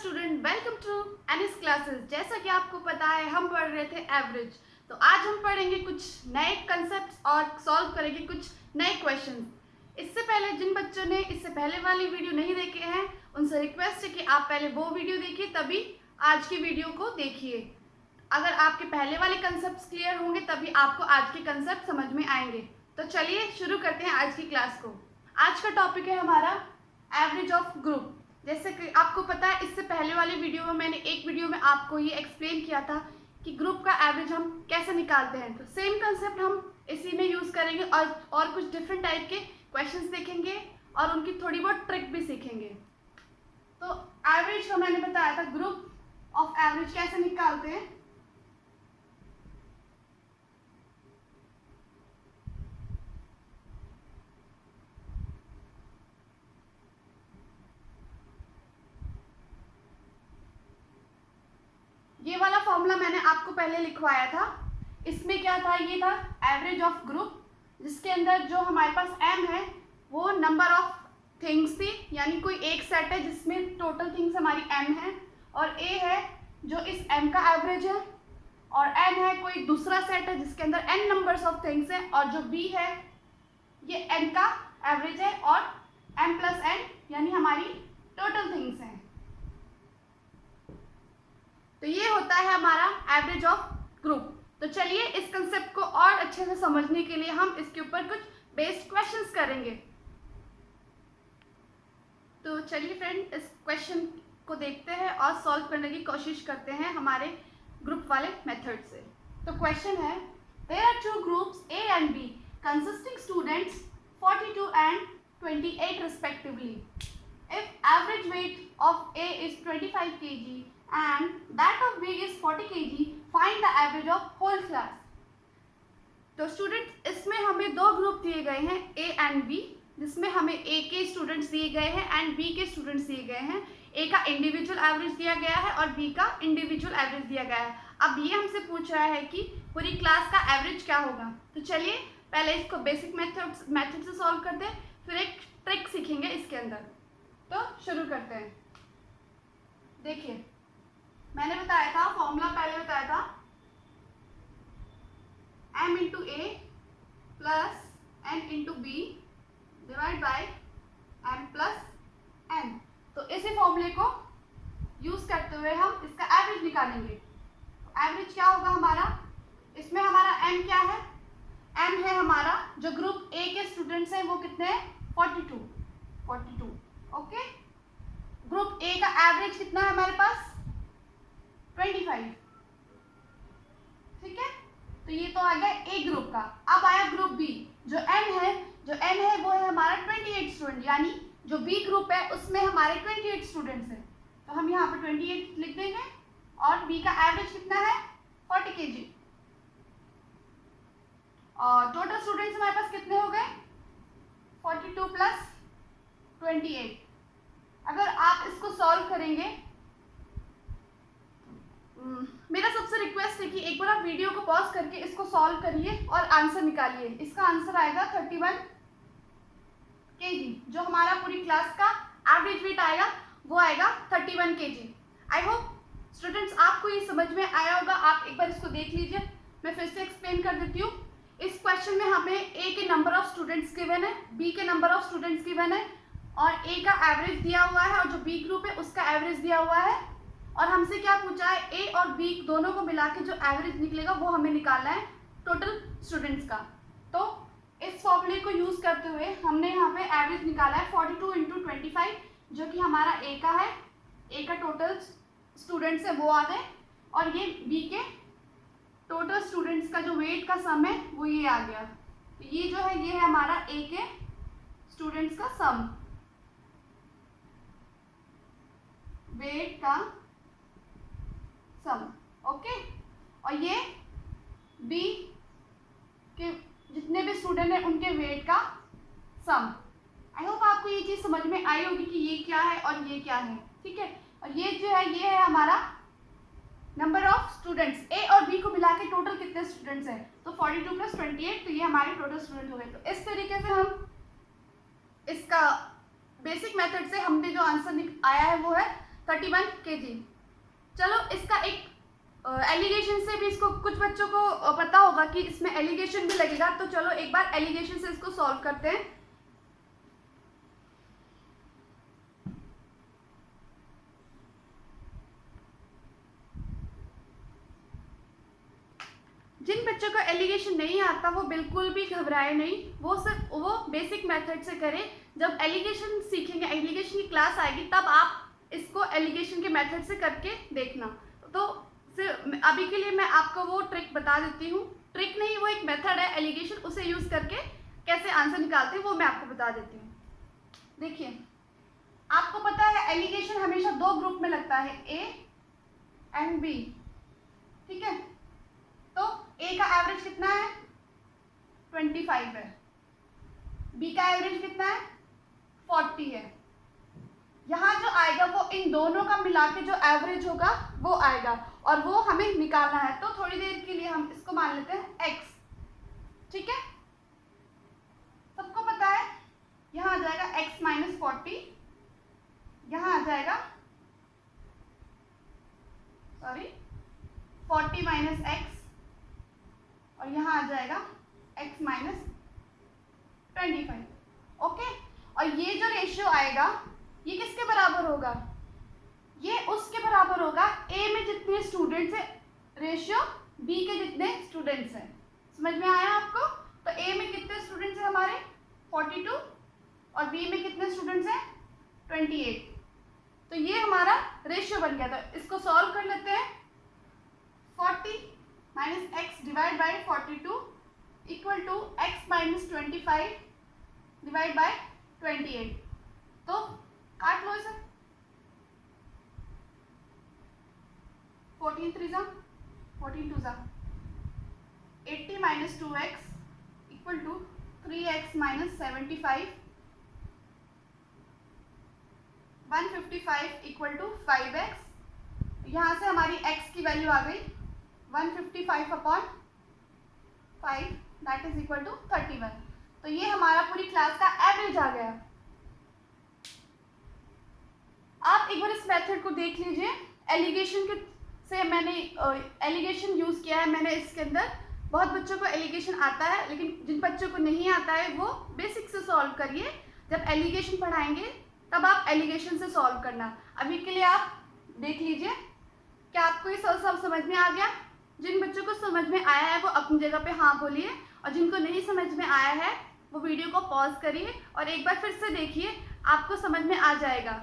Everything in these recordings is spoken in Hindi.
Student, welcome to NS classes. जैसा कि आपको पता है हम पढ़ रहे थे एवरेज, तो आज हम पढ़ेंगे कुछ नए कंसेप्ट्स और सॉल्व करेंगे कुछ नए क्वेश्चंस। इससे पहले जिन बच्चों ने इससे पहले वाली वीडियो नहीं देखे हैं उनसे रिक्वेस्ट है कि आप पहले वो वीडियो देखिए, तभी आज की वीडियो को देखिए। अगर आपके पहले वाले कंसेप्ट क्लियर होंगे तभी आपको आज के कंसेप्ट समझ में आएंगे। तो चलिए शुरू करते हैं आज की क्लास को। आज का टॉपिक है हमारा एवरेज ऑफ ग्रुप। जैसे कि आपको पता है इससे पहले वाले वीडियो में मैंने एक वीडियो में आपको ये एक्सप्लेन किया था कि ग्रुप का एवरेज हम कैसे निकालते हैं। तो सेम कंसेप्ट हम इसी में यूज़ करेंगे और कुछ डिफरेंट टाइप के क्वेश्चंस देखेंगे और उनकी थोड़ी बहुत ट्रिक भी सीखेंगे। तो एवरेज का मैंने बताया था, ग्रुप ऑफ एवरेज कैसे निकालते हैं। ये वाला फॉर्मूला मैंने आपको पहले लिखवाया था। इसमें क्या था, ये था एवरेज ऑफ ग्रुप, जिसके अंदर जो हमारे पास m है वो नंबर ऑफ थिंग्स थी, यानी कोई एक सेट है जिसमें टोटल थिंग्स हमारी m है, और a है जो इस m का एवरेज है, और n है कोई दूसरा सेट है जिसके अंदर n नंबर्स ऑफ थिंग्स है, और जो b है ये n का एवरेज है और m प्लस n यानी हमारी टोटल थिंग्स हैं। तो ये होता है हमारा एवरेज ऑफ ग्रुप। तो चलिए इस कंसेप्ट को और अच्छे से समझने के लिए हम इसके ऊपर कुछ बेस्ड क्वेश्चंस करेंगे। तो चलिए फ्रेंड, इस क्वेश्चन को देखते हैं और सॉल्व करने की कोशिश करते हैं हमारे ग्रुप वाले मेथड से। तो क्वेश्चन है, there are two groups A and B consisting students 42 and 28 respectively. If average weight of A is 25 kg and that of B is 40 kg, find the average of whole class. तो स्टूडेंट्स, इसमें हमें दो ग्रुप दिए गए हैं A एंड B, जिसमें हमें A के स्टूडेंट्स दिए गए हैं एंड B के स्टूडेंट्स दिए गए हैं। A का इंडिविजुअल एवरेज दिया गया है और B का इंडिविजुअल एवरेज दिया गया है। अब ये हमसे पूछ रहा है कि पूरी क्लास का एवरेज क्या होगा। तो चलिए पहले इसको बेसिक मेथड से सॉल्व करते हैं, फिर एक ट्रिक सीखेंगे इसके अंदर। तो शुरू करते हैं। देखिए, मैंने बताया था, फॉर्मूला पहले बताया था, m into A plus n into B divide by m plus n। तो इसी फॉर्मूले को यूज करते हुए हम इसका एवरेज निकालेंगे। एवरेज क्या होगा हमारा, इसमें हमारा m क्या है, m है हमारा जो ग्रुप A के स्टूडेंट्स हैं वो कितने हैं, 42। ओके, ग्रुप A का एवरेज कितना है हमारे पास, 25। ठीक है, तो ये तो आ गया A ग्रुप का। अब आया ग्रुप B, जो N है वो है हमारा 28 स्टूडेंट, यानी जो B ग्रुप है उसमें हमारे 28 स्टूडेंट्स हैं। तो हम यहाँ पर 28 लिख देंगे और B का एवरेज कितना है, 40 kg। और टोटल स्टूडेंट्स हमारे पास कितने हो गए, 42 प्लस 28। अगर आप इसको सॉल्व करेंगे, मेरा सबसे रिक्वेस्ट है कि एक बार आप वीडियो को पॉज करके इसको सॉल्व करिए और आंसर निकालिए। इसका आंसर आएगा 31 kg। जो हमारा पूरी क्लास का एवरेज वेट आएगा वो आएगा 31 kg। आई होप स्टूडेंट्स आपको ये समझ में आया होगा। आप एक बार इसको देख लीजिए, मैं फिर से एक्सप्लेन कर देती हूँ। इस क्वेश्चन में हमें A के नंबर ऑफ स्टूडेंट्स गिवन है, B के नंबर ऑफ स्टूडेंट्स गिवन है, और A का एवरेज दिया हुआ है और जो B ग्रुप है उसका एवरेज दिया हुआ है। और हमसे क्या पूछा है, A और B दोनों को मिला के जो एवरेज निकलेगा वो हमें निकालना है टोटल स्टूडेंट्स का। तो इस फॉर्मूले को यूज़ करते हुए हमने यहाँ पे एवरेज निकाला है 42 इंटू 25, जो कि हमारा A का है। A का टोटल स्टूडेंट्स है वो आ गए, और ये B के टोटल स्टूडेंट्स का जो वेट का सम है वो ये आ गया। तो ये जो है ये है हमारा A के स्टूडेंट्स का सम, वेट का सम। ओके, और ये B के जितने भी स्टूडेंट हैं उनके वेट का सम। आई होप आपको ये चीज़ समझ में आई होगी कि ये क्या है और ये क्या है। ठीक है, और ये जो है ये है हमारा नंबर ऑफ स्टूडेंट्स। A और B को मिला के टोटल कितने स्टूडेंट्स हैं, तो 42 प्लस 28, तो ये हमारे टोटल स्टूडेंट हो गए। तो इस तरीके से हम इसका बेसिक मेथड से हमने जो आंसर आया है वो है 31 kg। चलो इसका एक एलिगेशन से भी, इसको कुछ बच्चों को पता होगा कि इसमें एलिगेशन भी लगेगा, तो चलो एक बार एलिगेशन से इसको सॉल्व करते हैं। जिन बच्चों को एलिगेशन नहीं आता वो बिल्कुल भी घबराए नहीं, वो बेसिक मेथड से करें। जब एलिगेशन सीखेंगे, एलिगेशन की क्लास आएगी, तब आप इसको एलिगेशन के मेथड से करके देखना। तो सिर्फ अभी के लिए मैं आपको वो ट्रिक बता देती हूँ, ट्रिक नहीं, वो एक मेथड है एलिगेशन, उसे यूज़ करके कैसे आंसर निकालते हैं वो मैं आपको बता देती हूँ। देखिए, आपको पता है एलिगेशन हमेशा दो ग्रुप में लगता है, ए एंड बी, ठीक है। तो ए का एवरेज कितना है? 25 है। बी का एवरेज कितना है? 40 है। यहाँ जो आएगा वो इन दोनों का मिला के जो एवरेज होगा वो आएगा, और वो हमें निकालना है। तो थोड़ी देर के लिए हम इसको मान लेते हैं x, ठीक है। सबको पता है यहाँ आ जाएगा x माइनस 40, यहाँ आ जाएगा 40 माइनस x, और यहाँ आ जाएगा x माइनस 25, ओके। और ये जो रेशियो आएगा ये किसके बराबर होगा? ये उसके बराबर होगा ए में जितने स्टूडेंट्स हैं रेशियो बी के जितने स्टूडेंट्स हैं। समझ में आया आपको? तो ए में कितने स्टूडेंट्स हैं हमारे? 42, और बी में कितने स्टूडेंट्स हैं? 28। तो ये हमारा रेशियो बन गया। तो इसको सॉल्व कर लेते हैं। 40 minus x divide by 42 equal to x minus 25 divide by 28। तो काट लो इसे। 14 3 14 2 80 minus 2x equal to 3x minus 75, 155 equal to 5x। यहाँ से हमारी x की वैल्यू आ गई 155 upon 5, that is equal to 31। तो ये हमारा पूरी क्लास का एवरेज आ गया। आप एक बार इस मेथड को देख लीजिए। एलिगेशन के से मैंने एलिगेशन यूज़ किया है मैंने इसके अंदर। बहुत बच्चों को एलिगेशन आता है, लेकिन जिन बच्चों को नहीं आता है वो बेसिक से सॉल्व करिए। जब एलिगेशन पढ़ाएंगे तब आप एलिगेशन से सॉल्व करना। अभी के लिए आप देख लीजिए, क्या आपको ये सब समझ में आ गया? जिन बच्चों को समझ में आया है वो अपनी जगह पे हाँ बोलिए, और जिनको नहीं समझ में आया है वो वीडियो को पॉज करिए और एक बार फिर से देखिए, आपको समझ में आ जाएगा,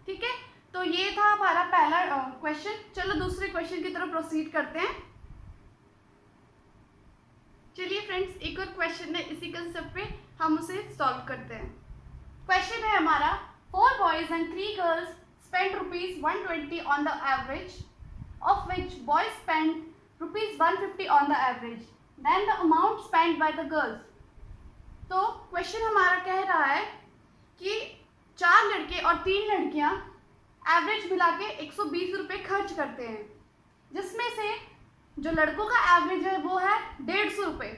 ठीक है। तो ये था हमारा पहला क्वेश्चन। चलो दूसरे क्वेश्चन की तरफ प्रोसीड करते हैं। चलिए फ्रेंड्स, एक और क्वेश्चन है इसी कंसेप्ट पे, हम उसे सॉल्व करते हैं। क्वेश्चन है हमारा 4 boys and 3 girls spent rupees 120 on the average, of which boys spent rupees 150 on the average, then the amount spent by the girls। तो क्वेश्चन हमारा कह रहा है कि 4 लड़के और 3 लड़कियां एवरेज मिला के 120 रुपये खर्च करते हैं, जिसमें से जो लड़कों का एवरेज है वो है 150 रुपये,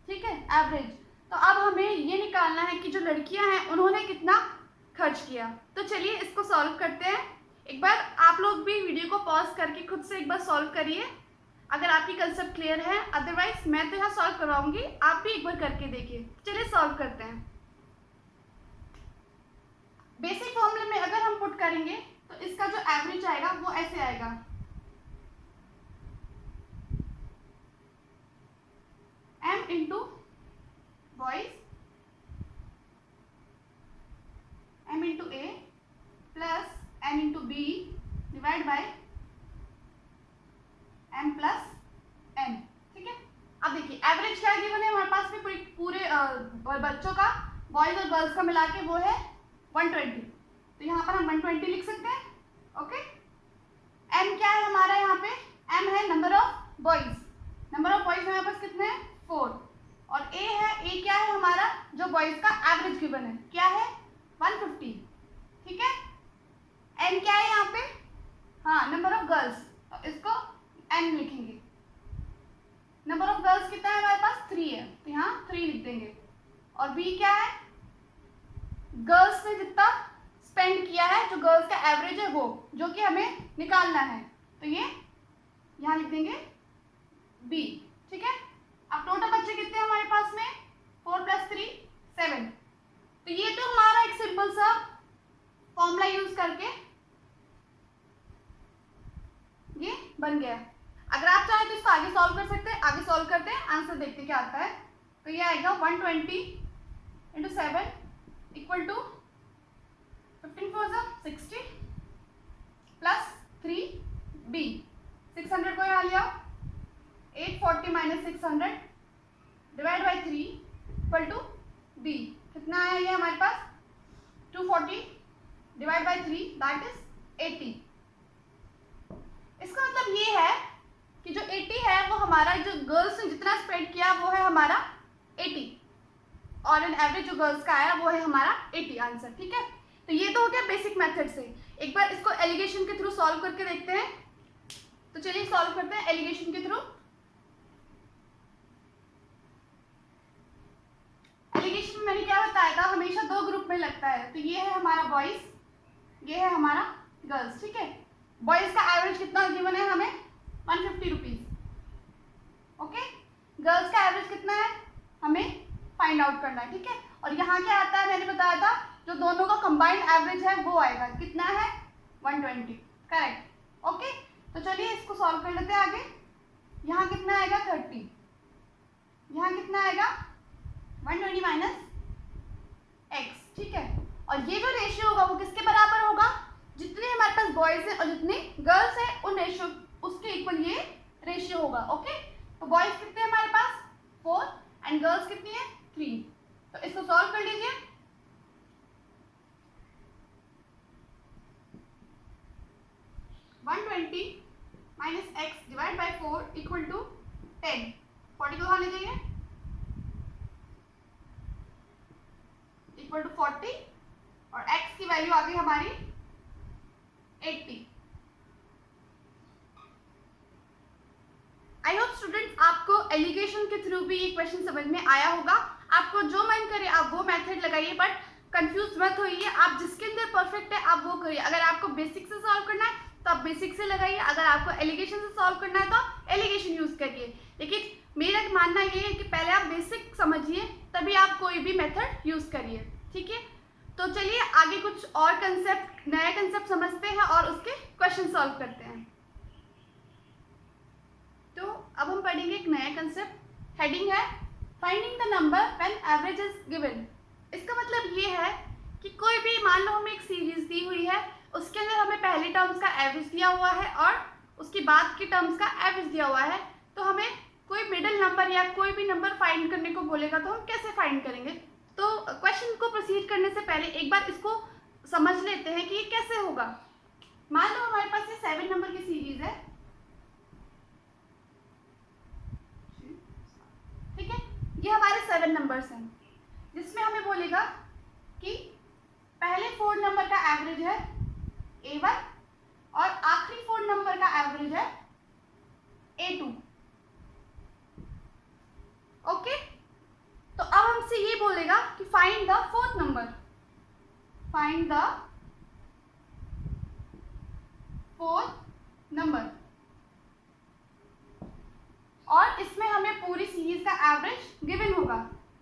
ठीक है, एवरेज। तो अब हमें ये निकालना है कि जो लड़कियां हैं उन्होंने कितना खर्च किया। तो चलिए इसको सॉल्व करते हैं। एक बार आप लोग भी वीडियो को पॉज करके खुद से एक बार सॉल्व करिए, अगर आपकी कंसेप्ट क्लियर है। अदरवाइज मैं तो यहाँ सॉल्व करवाऊंगी, आप भी एक बार करके देखिए। चलिए सॉल्व करते हैं। बेसिक फॉर्मूले में अगर हम पुट करेंगे तो इसका जो एवरेज आएगा वो ऐसे आएगा, m into boys, m into A plus n into B divide by m plus n, ठीक है। अब देखिए एवरेज क्या गिवन है हमारे पास में पूरे बच्चों का, बॉयज और गर्ल्स का मिला के वो है 120। तो यहाँ पर हम 120 लिख सकते हैं, ओके। m क्या है हमारा यहाँ पे? m है number of boys. Number of boys हमारे पास कितने हैं? 4। और a है, a क्या है हमारा? जो बॉयज का एवरेज गिवन है, क्या है? 150, ठीक है। n क्या है यहाँ पे? हाँ, नंबर ऑफ गर्ल्स, तो इसको n लिखेंगे। नंबर ऑफ गर्ल्स कितना है हमारे पास? 3 है, तो यहाँ 3 लिख देंगे। और b क्या है? गर्ल्स ने जितना स्पेंड किया है, जो गर्ल्स का एवरेज है वो, जो कि हमें निकालना है। तो ये यहाँ लिख देंगे बी, ठीक है। अब टोटल बच्चे कितने हैं हमारे पास में, 4 + 3 7। तो ये तो हमारा एक सिंपल सा फॉर्मूला यूज करके ये बन गया। अगर आप चाहें तो इसको आगे सॉल्व कर सकते हैं, आगे सॉल्व करते हैं, आंसर देखते क्या आता है। तो ये आएगा 120 × 7 = 15 × 60 प्लस 3b। 600 को यहाँ लिया, 840 - 600 डिवाइड बाई 3 = b। कितना आया ये हमारे पास, 240 डिवाइड बाई 3 दैट इज 80। इसका मतलब ये है कि जो 80 है वो हमारा, जो गर्ल्स ने जितना स्प्रेड किया वो है हमारा 80, और एन एवरेज जो गर्ल्स का आया वो है हमारा 80 आंसर, ठीक है। तो ये तो हो गया बेसिक मेथड से। एक बार इसको एलिगेशन के थ्रू सॉल्व करके देखते हैं। तो चलिए सॉल्व करते हैं एलिगेशन के थ्रू। एलिगेशन में मैंने क्या बताया था, हमेशा 2 ग्रुप में लगता है। तो ये है हमारा बॉयज, ये है हमारा गर्ल्स, ठीक है। बॉयज का एवरेज कितना गिवन है हमें, 150 रुपीज, ओके। गर्ल्स का एवरेज कितना है हमें फाइंड आउट करना है, ठीक है। और यहाँ क्या आता है, मैंने बताया था जो दोनों का कंबाइंड एवरेज है वो आएगा, कितना है 120, करेक्ट, ओके। तो चलिए इसको सॉल्व कर लेते हैं आगे। यहाँ कितना आएगा 30, यहाँ कितना आएगा 120 - x, ठीक है। और ये जो रेशियो होगा वो किसके बराबर होगा, जितने हमारे पास बॉयज हैं और जितने गर्ल्स हैं उन रेशियो उसके इक्वल ये रेशियो होगा, ओके। तो बॉयज कितने हैं हमारे पास 4 एंड गर्ल्स कितनी है 3। तो इसको सॉल्व कर लीजिए। -x divide by 4 = 10। 40 को कहाँ ले जाइए, = 40, और x की वैल्यू आ गई हमारी 80। आई होप स्टूडेंट्स आपको एलिगेशन के थ्रू भी ये क्वेश्चन समझ में आया होगा। आपको जो मन करे आप वो मेथड लगाइए, बट कंफ्यूज मत होइए। आप जिसके अंदर परफेक्ट है आप वो करिए। अगर आपको बेसिक से सॉल्व करना है तो आप बेसिक से लगाइए, अगर आपको एलिगेशन से सॉल्व करना है तो एलिगेशन यूज करिए। लेकिन मेरा मानना ये है कि पहले आप बेसिक समझिए, तभी आप कोई भी मेथड यूज करिए, ठीक है। तो चलिए आगे कुछ और कंसेप्ट, नया कंसेप्ट समझते हैं और उसके क्वेश्चन सॉल्व करते हैं। तो अब हम पढ़ेंगे एक नया कंसेप्ट, हेडिंग है finding the number when average is given. इसका मतलब ये है कि कोई भी, मान लो हमें एक सीरीज दी हुई है, उसके अंदर हमें पहले टर्म्स का एवरेज दिया हुआ है और उसकी बाद की टर्म्स का एवरेज दिया हुआ है। तो हमें कोई मिडिल नंबर या कोई भी नंबर फाइंड करने को बोलेगा तो हम कैसे फाइंड करेंगे। तो क्वेश्चन को प्रोसीड करने से पहले एक बार इसको समझ लेते हैं कि ये कैसे होगा। मान लो हमारे पास ये 7 नंबर की सीरीज है, ठीक है। ये हमारे 7 नंबर्स हैं, जिसमें हमें बोलेगा कि पहले 4 नंबर का एवरेज है A1 और आखिरी 4 नंबर का एवरेज है A2, ओके। तो अब हमसे ये बोलेगा कि find the 4th number, find the 4th number, और इसमें हमें पूरी सीरीज का एवरेज गिवन होगा।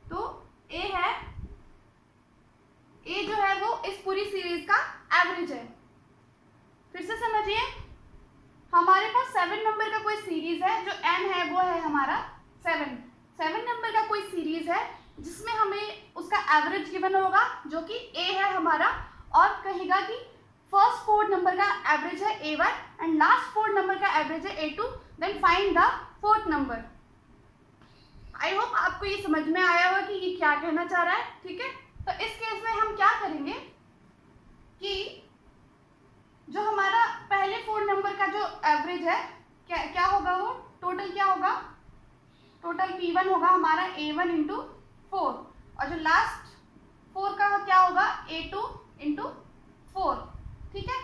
तो A है, A जो है वो इस पूरी सीरीज का एवरेज है। फिर से समझिए, हमारे पास 7 नंबर का कोई सीरीज है, जो n है वो है हमारा 7 नंबर का कोई सीरीज है जिसमें हमें उसका एवरेज गिवन होगा, जो कि A है हमारा, और कहेगा कि फर्स्ट 4 नंबर का एवरेज है A1 एंड लास्ट 4 नंबर का एवरेज है A2, then find the 4th number. I hope आपको ये समझ में आया होगा कि ये क्या कहना चाह रहा है, ठीक है। तो इस केस में हम क्या करेंगे कि जो हमारा पहले 4 नंबर का जो एवरेज है क्या होगा, वो टोटल क्या होगा, टोटल P1 होगा हमारा A1 × 4, और जो लास्ट 4 का क्या होगा A2 × 4, ठीक है।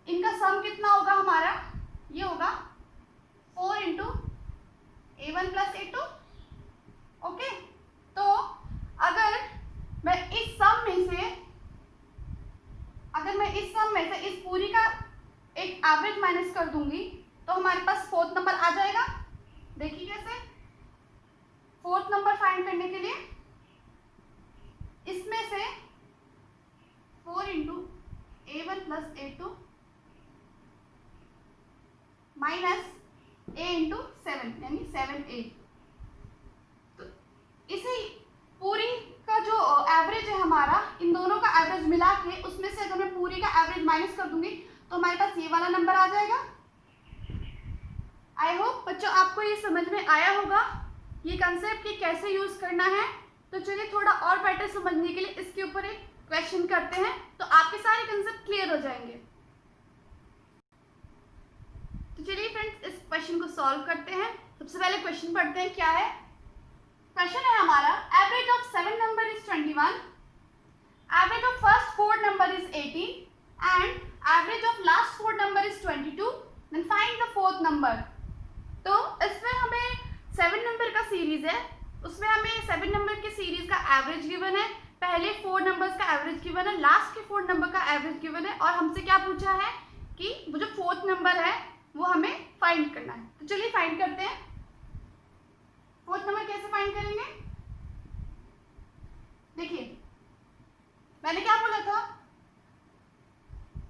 इनका सम कितना होगा हमारा, ये होगा 4 × A1 + A2, ओके। तो अगर मैं इस सम में से एवरेज माइनस कर दूंगी तो हमारे पास फोर्थ नंबर आ जाएगा। देखिए कैसे, फोर्थ नंबर फाइंड करने के लिए इसमें से 4 into A1 plus A2 minus A into 7 यानी 7A। तो इसे पूरी का जो एवरेज है हमारा, इन दोनों का एवरेज मिला के उसमें से अगर मैं पूरी का एवरेज माइनस कर दूंगी तो हमारे पास ये वाला नंबर आ जाएगा। आई होप बच्चों आपको ये समझ में आया होगा ये कंसेप्ट कि कैसे यूज करना है। तो चलिए थोड़ा और बेटर समझने के लिए इसके ऊपर एक क्वेश्चन करते हैं तो आपके सारे कंसेप्ट क्लियर हो जाएंगे। तो चलिए फ्रेंड्स इस क्वेश्चन को सॉल्व करते हैं। सबसे पहले क्वेश्चन पढ़ते हैं क्या है। क्वेश्चन है हमारा, average of 7 number is 21, average of first 4 number is 18 and average of last 4 number is 22, then find the fourth number. तो इसमें हमें 7 नंबर का सीरीज है, उसमें हमें 7 नंबर के सीरीज का एवरेज गिवन है, पहले 4 नंबर्स का एवरेज गिवन है, लास्ट के 4 नंबर का एवरेज गिवन है और हमसे क्या पूछा है कि वो जो फोर्थ नंबर है वो हमें फाइंड करना है। तो चलिए फाइंड करते हैं। फोर्थ नंबर कैसे फाइंड करेंगे, देखिए मैंने क्या बोला था,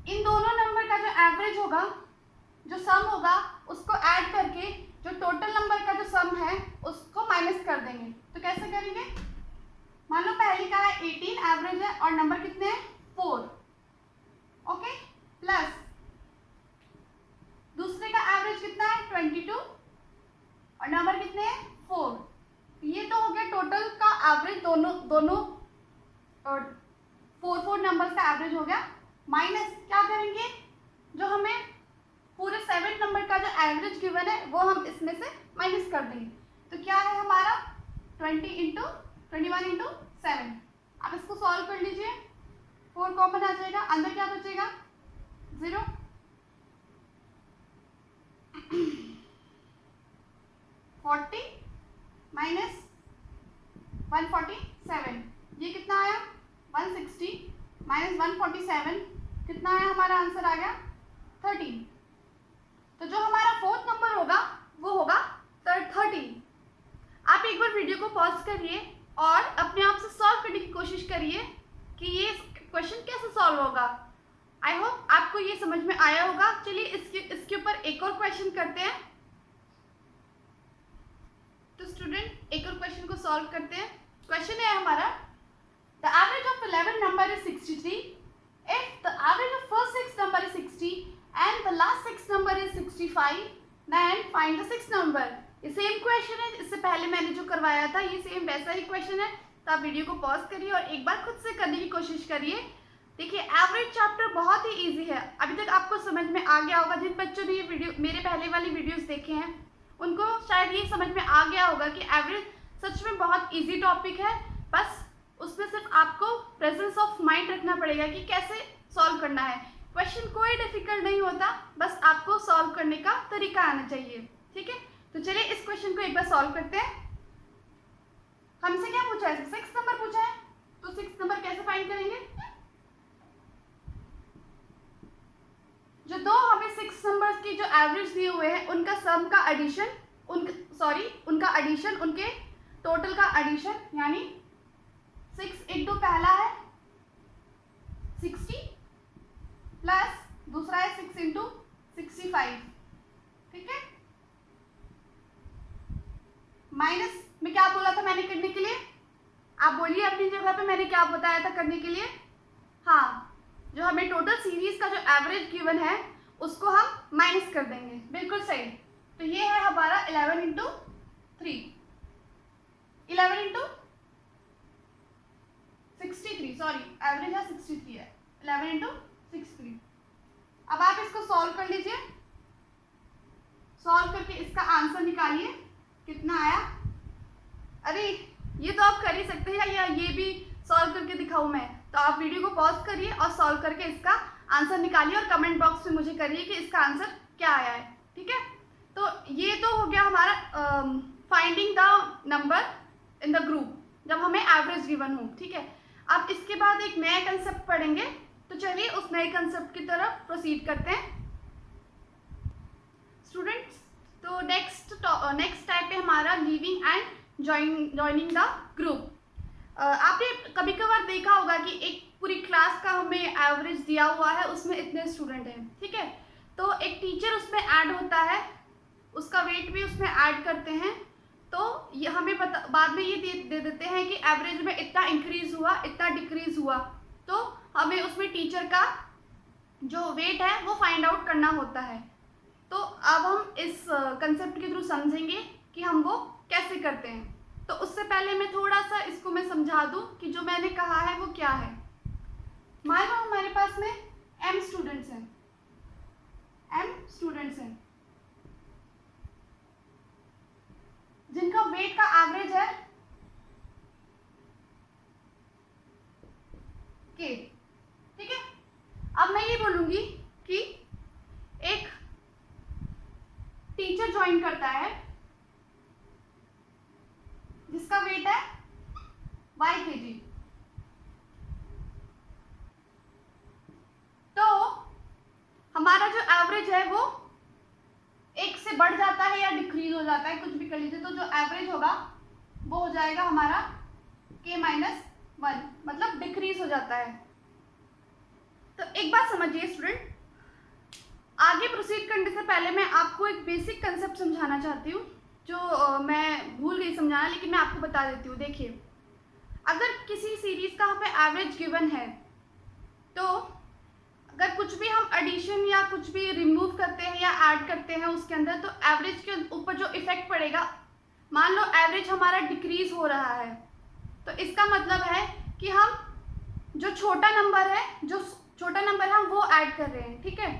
इन दोनों नंबर का जो एवरेज होगा, जो सम होगा, उसको ऐड करके जो टोटल नंबर का जो सम है उसको माइनस कर देंगे। तो कैसे करेंगे, मान लो पहले का है 18 एवरेज है और नंबर कितने हैं 4, ओके, प्लस दूसरे का एवरेज कितना है 22 और नंबर कितने हैं 4। ये तो हो गया टोटल का एवरेज, दोनों 4 नंबर्स का एवरेज हो गया। माइनस क्या करेंगे, जो हमें पूरे 7 नंबर का जो एवरेज गिवन है वो हम इसमें से माइनस कर देंगे। तो क्या है हमारा 21 इंटू 7। अब इसको सॉल्व कर लीजिए, 4 कॉमन आ जाएगा, अंदर क्या बचेगा 0। 40 माइनस 147, ये कितना आया 160 माइनस 147, कितना आया हमारा आंसर आ गया 13। तो जो हमारा फोर्थ नंबर होगा वो होगा 30। आप एक बार वीडियो को पॉज करिए और अपने आप से सॉल्व करने की कोशिश करिए कि ये क्वेश्चन कैसे सॉल्व होगा। आई होप आपको ये समझ में आया होगा। चलिए इसके ऊपर एक और क्वेश्चन करते हैं। तो स्टूडेंट एक और क्वेश्चन को सॉल्व करते हैं। क्वेश्चन है हमारा, the average of 11 number is 63, if the average of first 6 number is 60 and the last 6 number is 65, then find the 6th number। ये सेम क्वेश्चन है, इससे पहले मैंने जो करवाया था ये सेम वैसा ही क्वेश्चन है। तो आप वीडियो को पॉज करिए और एक बार खुद से करने की कोशिश करिए। देखिए एवरेज चैप्टर बहुत ही इजी है, अभी तक आपको समझ में आ गया होगा। जिन बच्चों ने ये वीडियो मेरे पहले वाली वीडियोस देखे हैं उनको शायद ये समझ में आ गया होगा कि एवरेज सच में बहुत ईजी टॉपिक है। बस उसमें सिर्फ आपको प्रेजेंस ऑफ माइंड रखना पड़ेगा कि कैसे सॉल्व करना है। क्वेश्चन कोई डिफिकल्ट नहीं होता, बस आपको सॉल्व करने का तरीका आना चाहिए, ठीक है। तो चलिए इस क्वेश्चन को एक बार सॉल्व करते हैं। हमसे क्या पूछा है, 6 नंबर पूछा है, तो 6 नंबर कैसे फाइंड करेंगे। जो दो हमें 6 नंबर्स की जो एवरेज दिए हुए हैं उनका सम का एडिशन, उनका एडिशन, उनके टोटल का एडिशन, यानी 6 इंटू पहला है 60 प्लस दूसरा है 6 इंटू 65, ठीक है। माइनस में क्या बोला था मैंने करने के लिए, आप बोलिए अपनी जगह पे मैंने क्या बताया था करने के लिए। हाँ, जो हमें टोटल सीरीज का जो एवरेज गिवन है उसको हम माइनस कर देंगे, बिल्कुल सही। तो ये है हमारा 11 इंटू 3, 11 इंटू 63, सॉरी एवरेज है 63 है, 11 इंटू 63। अब आप इसको सॉल्व कर लीजिए, सॉल्व करके इसका आंसर निकालिए कितना आया। अरे ये तो आप कर ही सकते हैं, या ये भी सॉल्व करके दिखाऊं मैं। तो आप वीडियो को पॉज करिए और सॉल्व करके इसका आंसर निकालिए और कमेंट बॉक्स में मुझे करिए कि इसका आंसर क्या आया है, ठीक है। तो ये तो हो गया हमारा finding the number in the group जब हमें एवरेज गिवन हो, ठीक है। अब इसके बाद एक नया कंसेप्ट पढ़ेंगे, तो चलिए उस नए कंसेप्ट की तरफ प्रोसीड करते हैं। Joining the group. आपने कभी कभार देखा होगा कि एक पूरी क्लास का हमें एवरेज दिया हुआ है, उसमें इतने स्टूडेंट हैं, ठीक है, तो एक टीचर उसमें ऐड होता है, उसका वेट भी उसमें ऐड करते हैं, तो ये हमें बाद में ये दे देते हैं कि एवरेज में इतना इंक्रीज हुआ, इतना डिक्रीज हुआ, तो हमें उसमें टीचर का जो वेट है वो फाइंड आउट करना होता है। तो अब हम इस कंसेप्ट के थ्रू समझेंगे कि हम वो कैसे करते हैं। तो उससे पहले मैं थोड़ा सा इसको मैं समझा दूं कि जो मैंने कहा है वो क्या है। मान लो हमारे पास में m स्टूडेंट्स हैं, जिनका वेट का एवरेज है k, ठीक है। अब मैं ये बोलूंगी कि एक टीचर ज्वाइन करता है जिसका वेट है y kg, तो हमारा जो एवरेज है वो एक से बढ़ जाता है या डिक्रीज हो जाता है, कुछ भी कर लीजिए, तो जो एवरेज होगा वो हो जाएगा हमारा k-1, मतलब डिक्रीज हो जाता है। तो एक बात समझिए स्टूडेंट, आगे प्रोसीड करने से पहले मैं आपको एक बेसिक कंसेप्ट समझाना चाहती हूँ, जो मैं भूल गई समझाना, लेकिन मैं आपको बता देती हूँ। देखिए, अगर किसी सीरीज का हमें एवरेज गिवन है, तो अगर कुछ भी हम एडिशन या कुछ भी रिमूव करते हैं या ऐड करते हैं उसके अंदर, तो एवरेज के ऊपर जो इफेक्ट पड़ेगा, मान लो एवरेज हमारा डिक्रीज हो रहा है, तो इसका मतलब है कि हम जो छोटा नंबर है हम वो ऐड कर रहे हैं, ठीक है।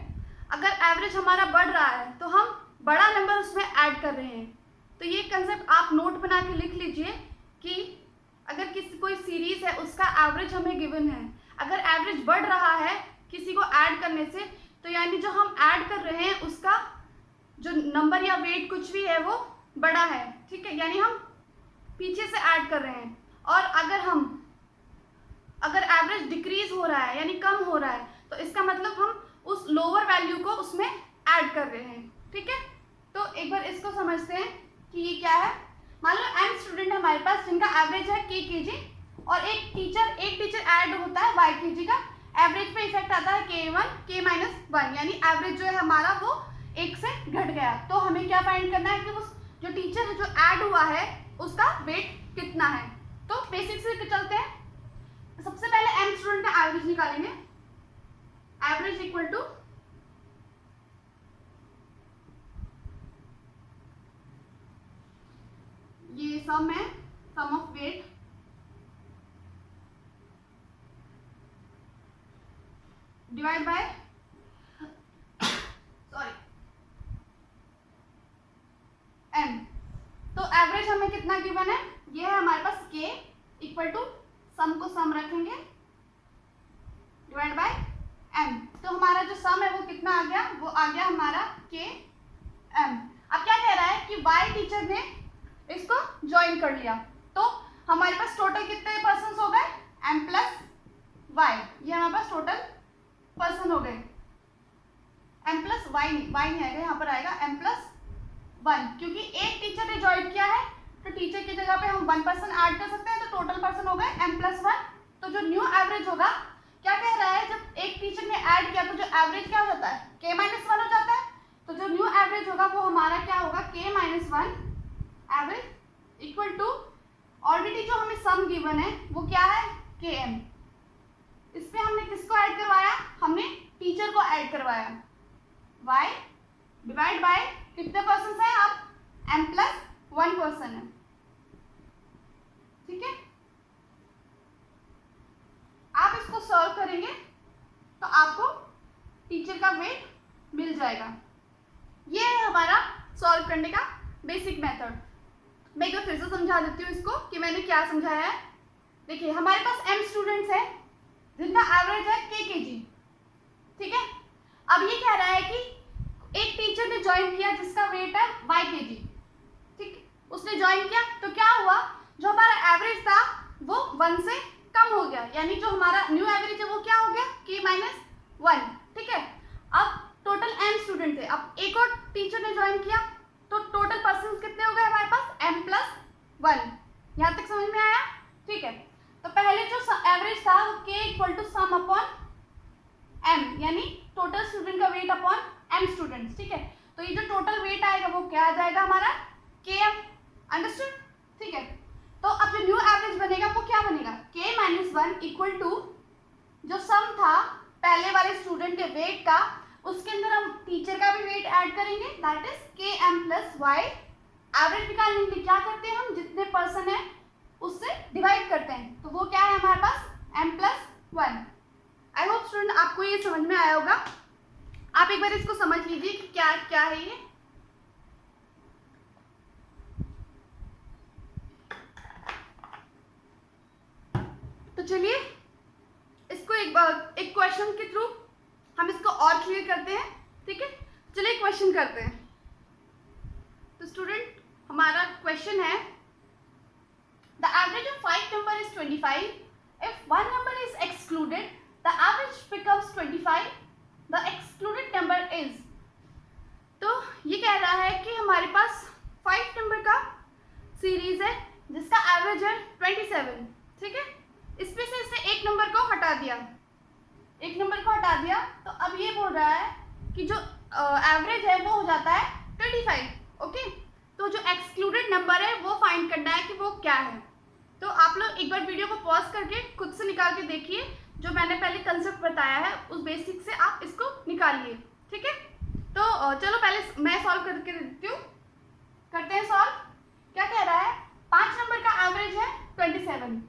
अगर एवरेज हमारा बढ़ रहा है तो हम बड़ा नंबर उसमें ऐड कर रहे हैं। तो ये कंसेप्ट आप नोट बना के लिख लीजिए कि अगर कोई सीरीज है उसका एवरेज हमें गिवन है, अगर एवरेज बढ़ रहा है किसी को ऐड करने से, तो यानी जो हम ऐड कर रहे हैं उसका जो नंबर या वेट कुछ भी है वो बड़ा है, ठीक है, यानी हम पीछे से ऐड कर रहे हैं। और अगर एवरेज डिक्रीज हो रहा है यानी कम हो रहा है, तो इसका मतलब हम उस लोअर वैल्यू को उसमें ऐड कर रहे हैं, ठीक है। तो एक बार इसको समझते हैं कि ये क्या है। मान लो m स्टूडेंट है हमारे पास, जिनका एवरेज है k kg, और एक टीचर ऐड होता है y kg का, एवरेज पे इफेक्ट आता है k-1, यानी एवरेज जो है हमारा वो 1 से घट गया। तो हमें क्या फाइंड करना है कि उस जो टीचर है जो ऐड हुआ है उसका वेट कितना है। तो बेसिक से चलते हैं। सबसे पहले m स्टूडेंट का एवरेज निकालेंगे, एवरेज इक्वल टू ये सम है, sum of weight divide by m। तो एवरेज हमें कितना गिवन है, ये है हमारे पास k इक्वल टू सम को सम रखेंगे डिवाइड बाय m। तो हमारा जो सम है वो कितना आ गया, वो आ गया हमारा km। अब क्या कह रहा है कि y टीचर ने इसको ज्वाइन कर लिया, तो हमारे पास टोटल कितने पर्सन हो गए, m प्लस y, ये हमारे पास टोटल पर्सन हो गए। m प्लस y नहीं आएगा, यहाँ पर आएगा m प्लस 1, क्योंकि एक टीचर ने ज्वाइन किया है तो टीचर की जगह पे हम 1 पर्सन ऐड कर सकते हैं, तो टोटल पर्सन हो गए m प्लस 1। तो जो न्यू एवरेज होगा, क्या कह रहा है, जब एक टीचर ने ऐड किया तो जो एवरेज क्या हो जाता है, k-1 हो जाता है। तो जो न्यू एवरेज होगा वो हमारा क्या होगा, k-1 average equal to already जो हमें सम गिवन है वो क्या है, km। इसमें हमने किसको ऐड करवाया, हमने टीचर को ऐड करवाया, y डिवाइड बाय कितने पर्सन है, अब m प्लस 1 पर्सन है, ठीक है। आप इसको सॉल्व करेंगे तो आपको टीचर का वेट मिल जाएगा। ये है हमारा सॉल्व करने का बेसिक मेथड। मैं एक बार फिर से समझा देती हूँ इसको कि मैंने क्या समझाया है। देखिए, हमारे पास m स्टूडेंट्स हैं जिनका एवरेज है k kg, ठीक है। अब ये कह रहा है कि एक टीचर ने ज्वाइन किया जिसका वेट है y kg, ठीक, उसने ज्वाइन किया तो क्या हुआ, जो हमारा एवरेज था वो 1 से कम हो गया, यानी जो हमारा न्यू एवरेज है वो क्या हो गया, k-1, ठीक है। अब टोटल m स्टूडेंट थे, अब एक और टीचर ने ज्वाइन किया तो टोटल पर्सन कितने हो गए हमारे पास, m प्लस 1। यहाँ तक समझ में आया? ठीक है, तो पहले जो एवरेज था वो k equal to sum upon m, यानी टोटल स्टूडेंट का वेट अपॉन m स्टूडेंट्स। ठीक है, तो ये जो टोटल वेट आएगा वो क्या आ जाएगा हमारा km। अंडरस्टूड? ठीक है, तो अब जो न्यू एवरेज बनेगा वो क्या बनेगा, k माइनस 1 इक्वल टू जो सम था पहले वाले स्टूडेंट के वेट का, उसके अंदर हम टीचर का भी वेट ऐड करेंगे, that is km plus y। Average निकालने के लिए क्या करते हैं हम, जितने पर्सन है उससे डिवाइड करते हैं, तो वो क्या है हमारे पास m plus 1। I hope student आपको ये समझ में आया होगा। आप एक बार इसको समझ लीजिए कि क्या क्या है ये। तो चलिए इसको एक क्वेश्चन के थ्रू हम इसको और क्लियर करते हैं। ठीक है, चलिए क्वेश्चन करते हैं। तो स्टूडेंट हमारा क्वेश्चन है, the average of 5 number is 25, if 1 number is excluded the average becomes 25, the excluded number is. तो ये कह रहा है कि हमारे पास 5 नंबर का सीरीज है जिसका एवरेज है 27। ठीक है, इसमें से इसने एक नंबर को हटा दिया, एक नंबर को हटा दिया, तो अब ये बोल रहा है कि जो एवरेज है वो हो जाता है 25। ओके, तो जो एक्सक्लूडेड नंबर है वो फाइंड करना है कि वो क्या है। तो आप लोग एक बार वीडियो को पॉज करके खुद से निकाल के देखिए, जो मैंने पहले कंसेप्ट बताया है उस बेसिक से आप इसको निकालिए। ठीक है, तो चलो पहले मैं सॉल्व करके देती हूँ, करते हैं सॉल्व। क्या कह रहा है, 5 नंबर का एवरेज है 27।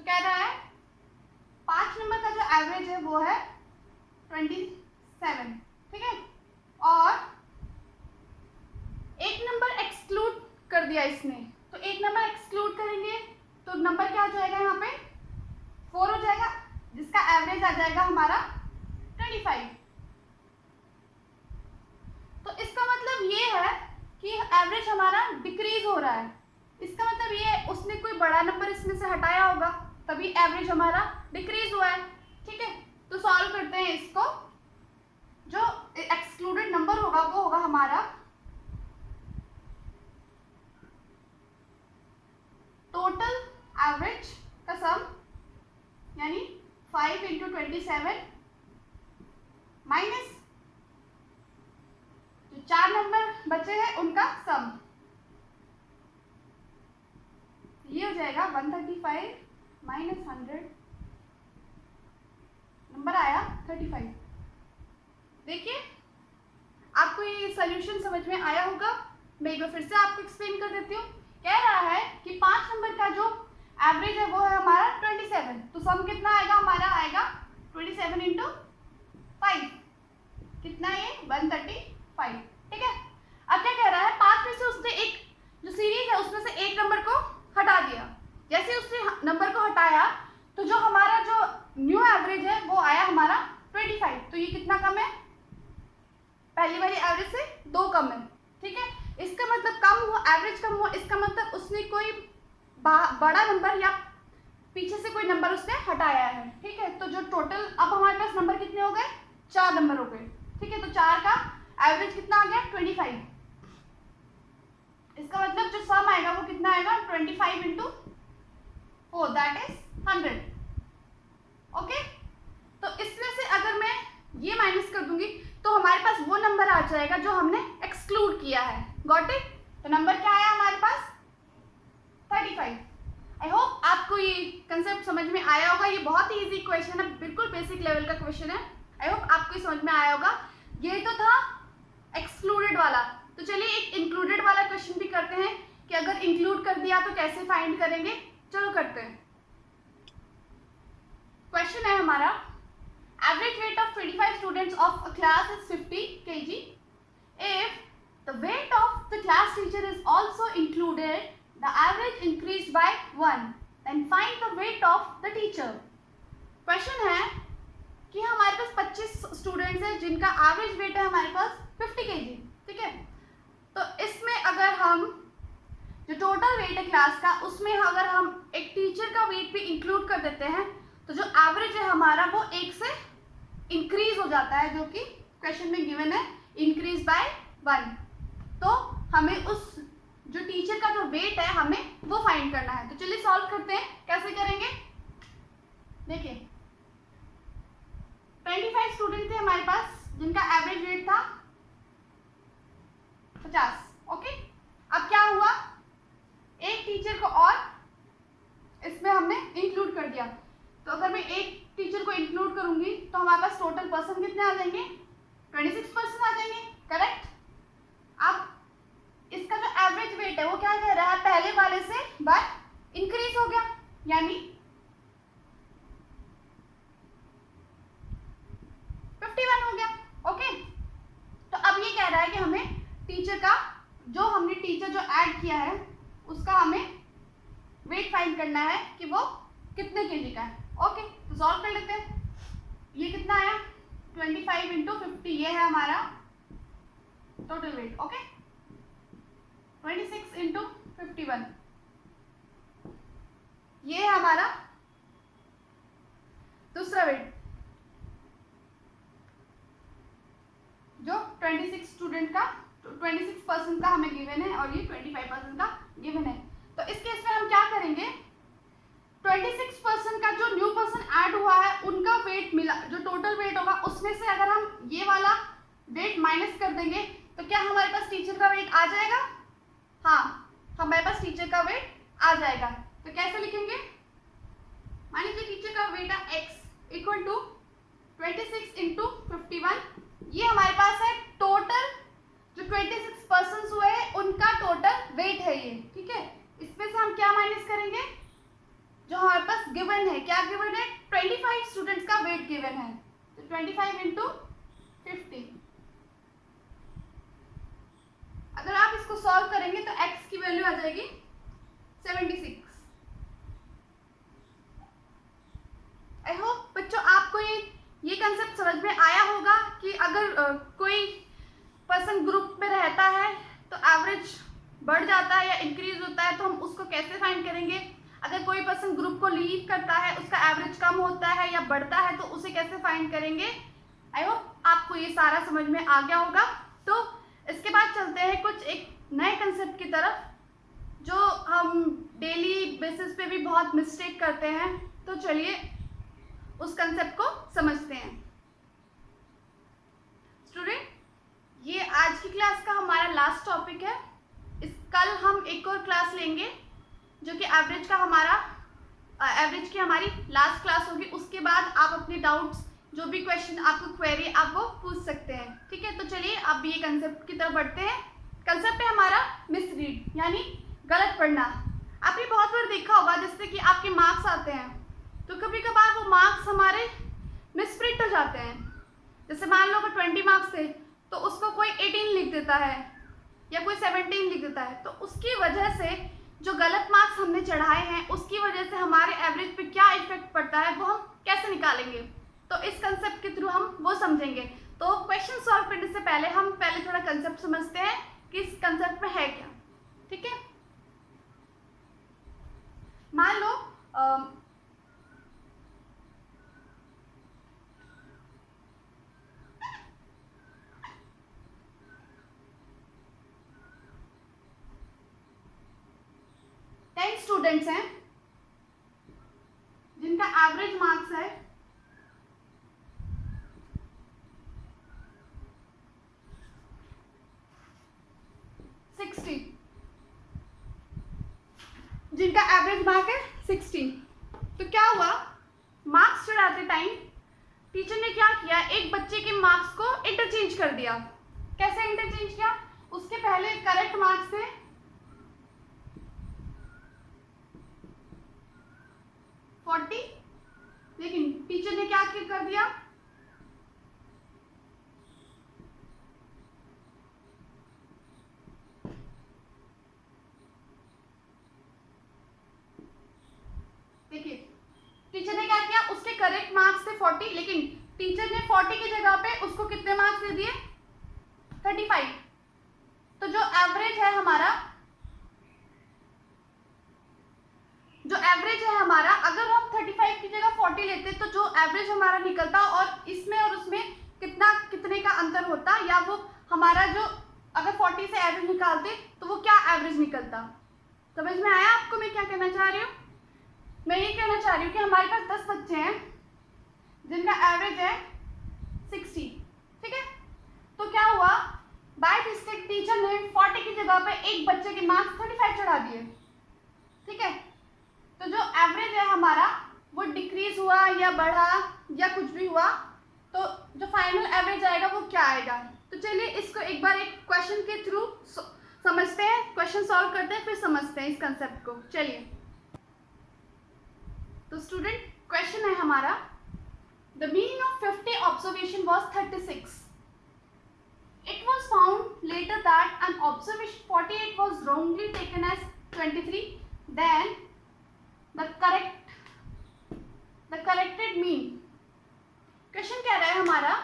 कह रहा है 5 नंबर का जो एवरेज है वो है 27। ठीक है, और एक नंबर एक्सक्लूड कर दिया इसने, तो एक नंबर एक्सक्लूड करेंगे तो नंबर क्या हो जाएगा, यहाँ पे 4 हो जाएगा, जिसका एवरेज आ जाएगा हमारा 25। तो इसका मतलब ये है कि एवरेज हमारा डिक्रीज हो रहा है। इसका मतलब ये उसने कोई बड़ा नंबर इसमें से हटाया होगा, तभी एवरेज हमारा डिक्रीज हुआ है। ठीक है, तो सॉल्व करते हैं इसको। जो एक्सक्लूडेड नंबर होगा वो होगा हमारा टोटल एवरेज का सम, यानी 5 इंटू 27 माइनस जो 4 नंबर बचे हैं उनका सम, ये हो जाएगा 135 माइनस 100, नंबर आया 35। देखिए आपको ये सॉल्यूशन समझ में आया होगा। मैं एक बार फिर से आपको एक्सप्लेन कर देती हूँ। कह रहा है कि 5 नंबर का जो एवरेज है वो है हमारा 27, तो सम कितना आएगा, हमारा आएगा 27 इंटू 5, कितना ये 135। ठीक है, अब क्या कह रहा है, 5 में से उसने एक जो सीरीज है उसमें से एक नंबर को हटा दिया। जैसे उसने नंबर को हटाया तो जो हमारा जो न्यू एवरेज है वो आया हमारा 25, तो ये कितना कम है, पहली वाली एवरेज से 2 कम है। ठीक है, इसका मतलब कम हुआ, एवरेज कम हुआ, इसका मतलब उसने कोई बड़ा नंबर या पीछे से कोई नंबर उसने हटाया है। ठीक है, तो जो टोटल अब हमारे पास नंबर कितने हो गए, 4 नंबर हो गए। ठीक है, तो 4 का एवरेज कितना आ गया 25। इसका मतलब जो सम आएगा वो कितना आएगा 25 इंटू 4, दैट इज 100। ओके, तो इसमें से अगर मैं ये माइनस कर दूंगी तो हमारे पास वो नंबर आ जाएगा जो हमने एक्सक्लूड किया है। Got it? तो नंबर क्या आया हमारे पास 35। आई होप आपको ये कंसेप्ट समझ में आया होगा। ये बहुत ही इजी क्वेश्चन है, बिल्कुल बेसिक लेवल का क्वेश्चन है। आई होप आपको ये समझ में आया होगा। ये तो था एक्सक्लूडेड वाला, तो चलिए एक इंक्लूडेड वाला क्वेश्चन भी करते हैं कि अगर इंक्लूड कर दिया तो कैसे फाइंड करेंगे। चलो करते हैं। क्वेश्चन है हमारा, average weight of 25 students of a class is 50 kg. If the weight of the class teacher is also included, the average increased by 1. Then find the weight of the teacher. Question है कि हमारे पास 25 स्टूडेंट्स हैं जिनका एवरेज वेट है हमारे पास 50 kg. ठीक है, तो इसमें अगर हम जो टोटल वेट है क्लास का, उसमें अगर हम एक टीचर का वेट भी इंक्लूड कर देते हैं तो जो एवरेज है हमारा वो 1 से इंक्रीज हो जाता है, जो कि क्वेश्चन में गिवन है इंक्रीज बाय 1। तो हमें उस जो टीचर का जो वेट है हमें वो फाइंड करना है। तो चलिए सॉल्व करते हैं। कैसे करेंगे, देखिए 25 स्टूडेंट थे हमारे पास जिनका एवरेज वेट था 50। ओके, अब क्या हुआ, एक टीचर को और इसमें हमने इंक्लूड कर दिया। तो अगर मैं एक टीचर को इंक्लूड करूंगी तो हमारे पास टोटल पर्सन कितने आ जाएंगे, 26 पर्सन आ जाएंगे, करेक्ट। अब इसका जो एवरेज वेट है वो क्या कह रहा है, पहले वाले से 1 इंक्रीज हो गया, यानी 51 हो गया। ओके, तो अब ये कह रहा है कि हमें टीचर का जो हमने टीचर जो ऐड किया है उसका हमें वेट फाइंड करना है कि वो कितने केजी का है। ओके, तो सॉल्व कर लेते हैं। ये कितना आया, 25 इंटू 50, ये है हमारा टोटल वेट। ओके, 26 इंटू 51, ये है हमारा दूसरा वेट जो 26 स्टूडेंट का 26% का हमें गिवन है और ये 25% का गिवन है। तो इस केस में हम क्या करेंगे, 26% का जो न्यू पर्सन ऐड हुआ है उनका वेट मिला, जो टोटल वेट होगा उसमें से अगर हम ये वाला वेट माइनस कर देंगे तो क्या हमारे पास टीचर का वेट आ जाएगा। हाँ, हमारे पास टीचर का वेट आ जाएगा। तो कैसे लिखेंगे, मान लीजिए टीचर का वेट है x इक्वल टू 26 इंटू 51, ये हमारे पास है टोटल जो 26 पर्सन हुए हैं उनका टोटल वेट है ये, ठीक है। इसमें से हम क्या माइनस करेंगे, जो हमारे पास गिवन है, क्या गिवन है, 25 स्टूडेंट्स का वेट गिवन है। तो 25 इंटू 50, अगर आप इसको सॉल्व करेंगे तो x की वैल्यू आ जाएगी 76। आई होप बच्चों आपको ये कंसेप्ट समझ में आया होगा कि अगर कोई पर्सन ग्रुप में रहता है तो एवरेज बढ़ जाता है या इंक्रीज होता है तो हम उसको कैसे फाइंड करेंगे। अगर कोई पर्सन ग्रुप को लीव करता है, उसका एवरेज कम होता है या बढ़ता है तो उसे कैसे फाइंड करेंगे। आई होप आपको ये सारा समझ में आ गया होगा। तो इसके बाद चलते हैं कुछ एक नए कंसेप्ट की तरफ जो हम डेली बेसिस पे भी बहुत मिस्टेक करते हैं। तो चलिए उस कंसेप्ट को समझते हैं। स्टूडेंट, ये आज की क्लास का हमारा लास्ट टॉपिक है। कल हम एक और क्लास लेंगे जो कि एवरेज का हमारा एवरेज की हमारी लास्ट क्लास होगी। उसके बाद आप अपने डाउट्स, जो भी क्वेश्चन आपको क्वेरी आप वो पूछ सकते हैं, ठीक है। तो चलिए अब ये कंसेप्ट की तरफ बढ़ते हैं। कंसेप्ट है हमारा मिसरीड, यानी गलत पढ़ना। आपने बहुत बार देखा होगा जैसे कि आपके मार्क्स आते हैं तो कभी कभार वो मार्क्स हमारे मिसप्रिंट हो जाते हैं। जैसे मान लो अगर 20 मार्क्स थे तो उसको कोई 18 लिख देता है या कोई 17 लिख देता है, तो उसकी वजह से जो गलत मार्क्स हमने चढ़ाए हैं उसकी वजह से हमारे एवरेज पे क्या इफेक्ट पड़ता है वो हम कैसे निकालेंगे। तो इस कंसेप्ट के थ्रू हम वो समझेंगे। तो क्वेश्चन सॉल्व करने से पहले हम पहले थोड़ा कंसेप्ट समझते हैं कि इस कंसेप्ट में है क्या, ठीक है। मान लो स्टूडेंट्स हैं जिनका एवरेज मार्क्स है 60, जिनका एवरेज मार्क है 60। तो क्या हुआ, मार्क्स चढ़ाते टाइम टीचर ने क्या किया, एक बच्चे के मार्क्स को इंटरचेंज कर दिया। कैसे इंटरचेंज किया, उसके पहले करेक्ट मार्क्स थे 40, लेकिन टीचर ने क्या कर दिया, देखिए टीचर ने क्या किया, उसके करेक्ट मार्क्स थे 40, लेकिन टीचर ने 40 की जगह पे उसको कितने मार्क्स दे दिए, 35। तो जो एवरेज हमारा निकलता और इसमें और उसमें कितने का अंतर होता, या वो हमारा जो अगर 40 से एवरेज निकालते तो वो क्या एवरेज निकलता। समझ में आया आपको मैं क्या कहना चाह रही हूँ? मैं ये कहना चाह रही हूँ कि हमारे पास 10 बच्चे हैं जिनका एवरेज है 60, ठीक है। तो क्या हुआ, बाय मिस्टेक टीचर ने 40 की जगह पे एक बच्चे के मार्क्स 35 चढ़ा दिए, ठीक है। तो जो एवरेज है हमारा वो डिक्रीज हुआ या बढ़ा या कुछ भी हुआ, तो जो फाइनल एवरेज आएगा वो क्या आएगा। तो चलिए इसको एक बार एक क्वेश्चन के थ्रू समझते हैं, क्वेश्चन सॉल्व करते हैं, फिर समझते हैं इस कंसेप्ट को। चलिए, तो स्टूडेंट क्वेश्चन है हमारा, the mean of 50 observation was 36. It was found later that an observation 48 was wrongly taken as 23. Then the corrected mean. Question कह रहा है हमारा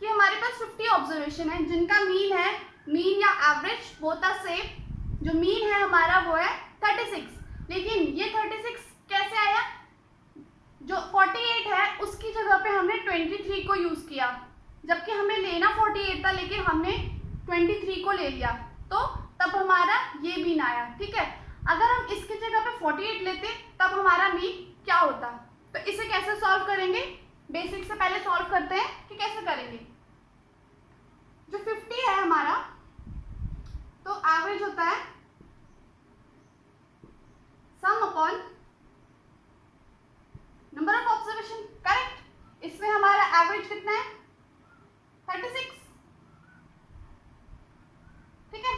कि हमारे पास 50 ऑब्जर्वेशन है जिनका मीन है, मीन या एवरेज बोथ आर सेम। जो मीन है हमारा वो है 36, लेकिन ये 36 कैसे आया, जो 48 है उसकी जगह पे हमने 23 को यूज किया, जबकि हमें लेना 48 था लेकिन हमने 23 को ले लिया, तो तब हमारा ये मीन आया, ठीक है। अगर हम इसकी जगह पे 48 लेते तब हमारा मीन क्या होता। तो इसे कैसे सॉल्व करेंगे, बेसिक से पहले सॉल्व करते हैं कि कैसे करेंगे। जो 50 है हमारा, तो एवरेज होता है सम upon number of observation, correct. इसमें हमारा एवरेज कितना है 36, ठीक है।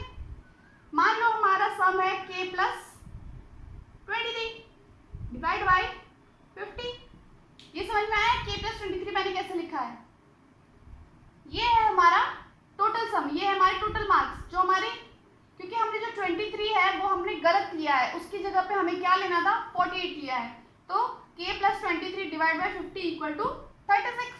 मान लो हमारा सम है k प्लस 23 डिवाइड बाई 50। ये समझ में आया k प्लस 23 मैंने कैसे लिखा है। ये है हमारा टोटल सम, ये है हमारे टोटल मार्क्स जो हमारे, क्योंकि हमने जो 23 है वो हमने गलत लिया है, उसकी जगह पे हमें क्या लेना था 48 लिया है, तो k plus 23 divide by 50 equal to 36,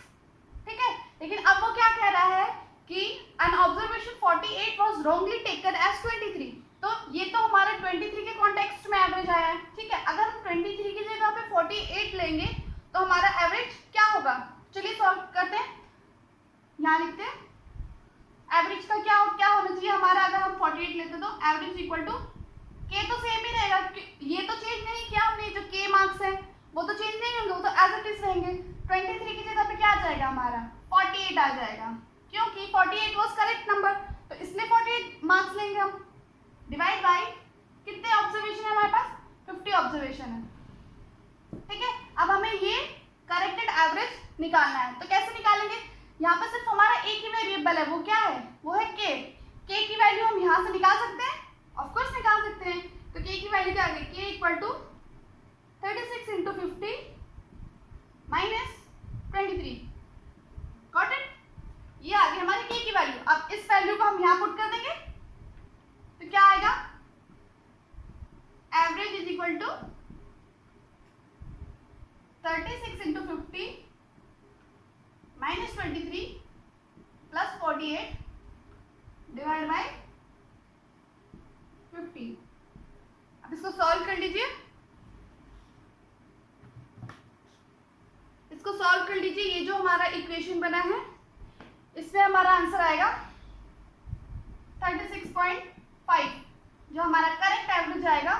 ठीक है। लेकिन अब वो क्या कह रहा है कि an observation 48 was wrongly taken as 23, तो ये तो हमारा 23 के कॉन्टेक्स्ट में एवरेज आया है, ठीक है। अगर हम 23 की जगह पे 48 लेंगे तो हमारा एवरेज क्या होगा। चलिए सॉल्व करते हैं, यहाँ लिखते हैं एवरेज का क्या होना चाहिए हमारा। अगर हम 48 लेते तो एवरेज इक्वल टू k, तो सेम ही रहेगा, ये तो चेंज नहीं किया हमने, जो k मार्क्स है वो तो चेंज नहीं होंगे, वो तो एज इट इज रहेंगे। 23 की जगह पे क्या आ जाएगा हमारा 48 आ जाएगा, क्योंकि 48 वाज करेक्ट नंबर, तो इसलिए 48 मार्क्स लेंगे हम, डिवाइड बाय कितने ऑब्जर्वेशन है हमारे पास 50 ऑब्जर्वेशन है, ठीक है। अब हमें ये करेक्टेड एवरेज निकालना है, तो कैसे निकालेंगे। यहाँ पे सिर्फ हमारा एक ही वेरिएबल है, वो क्या है, वो है k की वैल्यू हम यहाँ से निकाल सकते हैं, ऑफ कोर्स निकाल सकते हैं। तो k की वैल्यू क्या आ गई, k equal to 36 into 50 minus 23, got it. ये आ गई हमारी k की वैल्यू। अब इस वैल्यू को हम यहाँ पुट कर देंगे तो क्या आएगा, average is equal to 36 into 50 minus 23 plus 48 divide by 50। अब इसको सॉल्व कर लीजिए, इसको सॉल्व कर लीजिए। ये जो हमारा इक्वेशन बना है इसमें हमारा आंसर आएगा 36.5, जो हमारा करेक्ट एवरेज आएगा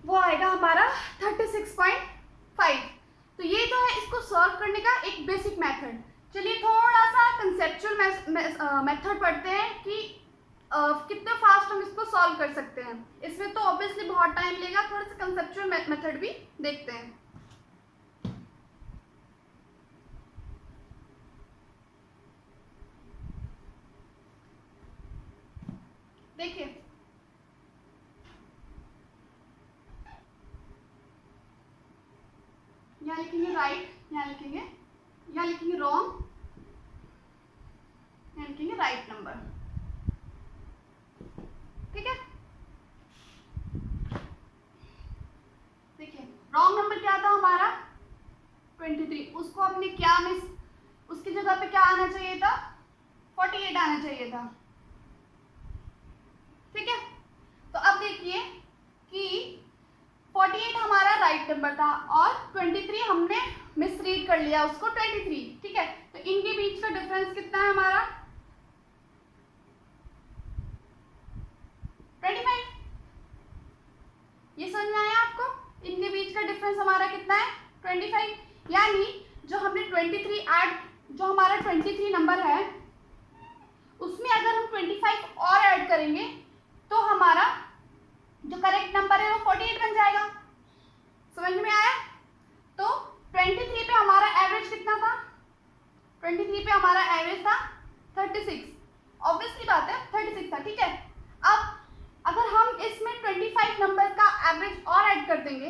वो आएगा हमारा 36.5। तो ये जो है इसको सॉल्व करने का एक बेसिक मेथड। चलिए थोड़ा सा कंसेप्चुअल मेथड पढ़ते हैं कि कितने फास्ट हम इसको सॉल्व कर सकते हैं। इसमें तो ऑब्वियसली बहुत टाइम लेगा, थोड़ा सा कंसेप्चुअल मेथड भी देखते हैं। देखिए यहाँ लिखेंगे राइट, यहाँ लिखेंगे रॉन्ग, यहाँ लिखेंगे राइट नंबर, ठीक है। देखिए रॉन्ग नंबर क्या था हमारा 23, उसको हमने क्या मिस, उसकी जगह पे क्या आना चाहिए था 48 आना चाहिए था, ठीक है। तो अब देखिए कि 48 हमारा राइट नंबर था और 23 हमने मिसरीड कर लिया उसको 23, ठीक है। तो इनके बीच का डिफरेंस कितना है हमारा 25। ये समझ में आया आपको? इनके बीच का डिफरेंस हमारा कितना है 25, यानी जो हमने 23 ऐड, जो हमारा 23 नंबर है उसमें अगर हम 25 और ऐड करेंगे तो हमारा जो करेक्ट नंबर है वो 48 बन जाएगा। समझ में आया? तो 23 पे हमारा एवरेज कितना था? 23 पे हमारा एवरेज था 36, ऑब्वियसली बात है 36 था, ठीक है। अब अगर हम इसमें 25 नंबर का एवरेज और ऐड कर देंगे,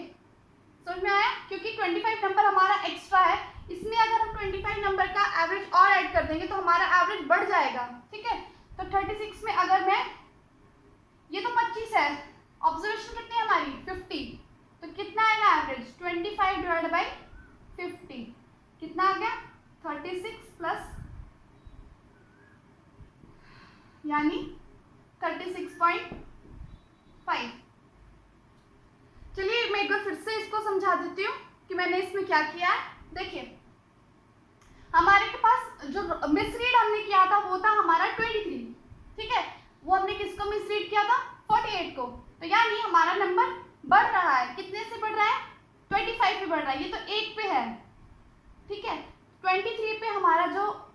समझ में आया? क्योंकि 25 नंबर हमारा एक्स्ट्रा है, इसमें अगर हम 25 नंबर का एवरेज और ऐड कर देंगे तो हमारा एवरेज बढ़ जाएगा, ठीक है। तो 36 में अगर मैं, ये तो 25 है, ऑब्जर्वेशन कितनी है हमारी 50, तो कितना आएगा एवरेज 25 डिवाइड बाई 50, कितना आ गया 36 प्लस, यानी 36.5। चलिए मैं एक बार फिर से इसको समझा देती हूँ कि मैंने इसमें क्या किया है। देखिए हमारे के पास जो मिसरीड हमने किया था वो था हमारा 23, ठीक है। वो हमने किसको मिसरीड किया था 48 को, तो यानी हमारा नंबर बढ़ रहा है, कितने से बढ़ रहा है 25 पे बढ़ रहा है, ये तो 1 पे है, ठीक है। 23 पे हमारा जो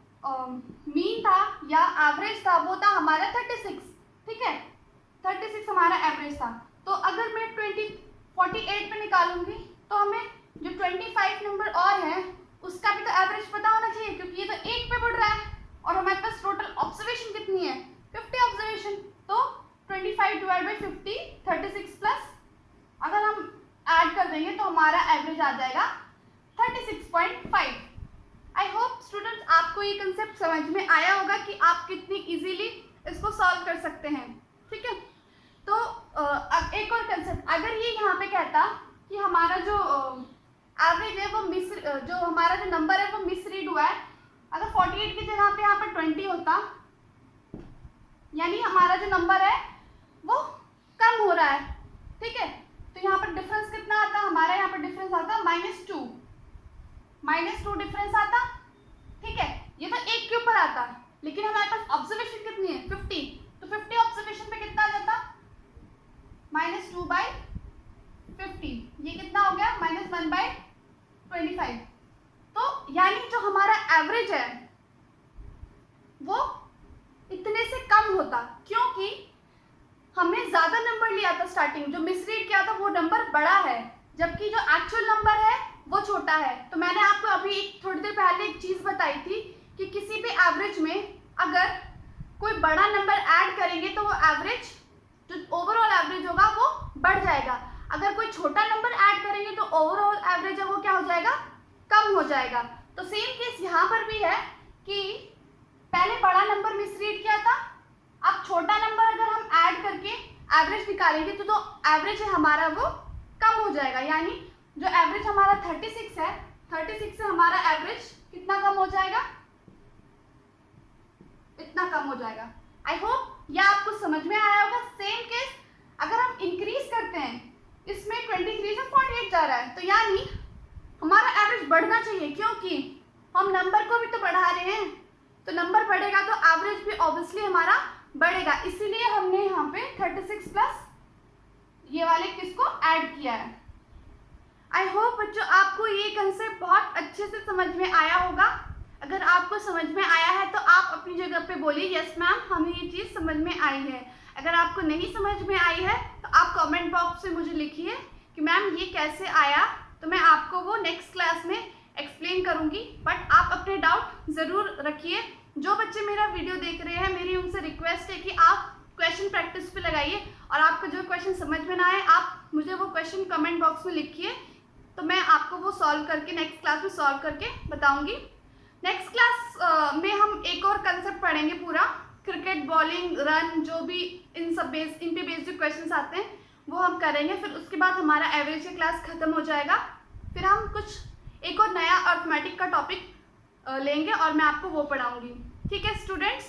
मीन था या एवरेज था वो था हमारा 36, ठीक है। 36 हमारा एवरेज था। तो अगर मैं 48 पे निकालूंगी तो हमें जो 25 नंबर और है उसका भी तो एवरेज पता होना चाहिए, क्योंकि ये तो 1 पे बढ़ रहा है और हमारे पास टोटल ऑब्जर्वेशन कितनी है 50 ऑब्जर्वेशन। तो 25 डिवाइड बाई 50 36 प्लस अगर हम ऐड कर देंगे तो हमारा एवरेज आ जाएगा 36.5। आई होप स्टूडेंट्स आपको ये कंसेप्ट समझ में आया होगा कि आप कितनी इजीली इसको सॉल्व कर सकते हैं, ठीक है। तो एक और कंसेप्ट, अगर ये यहाँ पे कहता कि हमारा जो एवरेज है वो जो हमारा जो नंबर है वो मिसरीड हुआ है, अगर 48 की जगह पे यहाँ पर 20 होता, यानी हमारा जो नंबर है वो कम हो रहा है, ठीक है। तो यहाँ पर डिफरेंस कितना आता, हमारा यहाँ पर डिफरेंस आता -2 डिफरेंस आता, ठीक है। ये तो 1 के ऊपर आता, लेकिन हमारे पास ऑब्जर्वेशन कितनी है 50, तो 50 ऑब्जर्वेशन पे कितना आ जाता -2/50, ये कितना हो गया -1/25। तो यानी जो हमारा एवरेज है वो इतने से कम होता, क्योंकि हमने ज्यादा नंबर लिया था स्टार्टिंग, जो मिसरीड किया था वो नंबर बड़ा है, जबकि जो एक्चुअल नंबर है वो छोटा है। तो मैंने आपको अभी थोड़ी देर पहले एक चीज बताई थी कि किसी भी एवरेज में अगर कोई बड़ा नंबर ऐड करेंगे तो वो एवरेज, जो ओवरऑल एवरेज होगा वो बढ़ जाएगा। अगर कोई छोटा नंबर ऐड करेंगे तो ओवरऑल एवरेज है वो क्या हो जाएगा, कम हो जाएगा। तो सेम केस यहाँ पर भी है कि पहले बड़ा नंबर मिसरीड किया था, अब छोटा नंबर अगर हम ऐड करके एवरेज निकालेंगे तो एवरेज है हमारा वो कम हो जाएगा, यानी जो एवरेज हमारा 36 है, 36 से हमारा एवरेज कितना कम हो जाएगा, इतना कम हो जाएगा। आई होप यह आपको समझ में आया होगा। सेम केस अगर हम इंक्रीज करते हैं, इसमें 23 से 48 जा रहा है, तो यानी हमारा एवरेज बढ़ना चाहिए, क्योंकि हम नंबर को भी तो बढ़ा रहे हैं, तो नंबर बढ़ेगा तो एवरेज भी ऑब्वियसली हमारा बढ़ेगा। इसीलिए हमने यहाँ पे 36 प्लस ये वाले किसको ऐड किया है। आई होप बच्चों आपको ये कंसेप्ट बहुत अच्छे से समझ में आया होगा। अगर आपको समझ में आया है तो आप अपनी जगह पे बोलिए यस मैम हमें ये चीज़ समझ में आई है। अगर आपको नहीं समझ में आई है तो आप कमेंट बॉक्स में मुझे लिखिए कि मैम ये कैसे आया, तो मैं आपको वो नेक्स्ट क्लास में एक्सप्लेन करूँगी। बट आप अपने डाउट ज़रूर रखिए। जो बच्चे मेरा वीडियो देख रहे हैं मेरी उनसे रिक्वेस्ट है कि आप क्वेश्चन प्रैक्टिस पे लगाइए, और आपको जो क्वेश्चन समझ में ना आए आप मुझे वो क्वेश्चन कमेंट बॉक्स में लिखिए, तो मैं आपको वो सॉल्व करके नेक्स्ट क्लास में सॉल्व करके बताऊंगी। नेक्स्ट क्लास में हम एक और कंसेप्ट पढ़ेंगे पूरा, क्रिकेट, बॉलिंग, रन, जो भी इन पे बेस्ड क्वेश्चन आते हैं वो हम करेंगे। फिर उसके बाद हमारा एवरेज की क्लास ख़त्म हो जाएगा। फिर हम एक और नया अर्थमेटिक का टॉपिक लेंगे और मैं आपको वो पढ़ाऊँगी। ठीक है स्टूडेंट्स,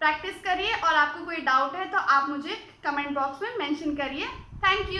प्रैक्टिस करिए, और आपको कोई डाउट है तो आप मुझे कमेंट बॉक्स में मेंशन करिए। Thank you.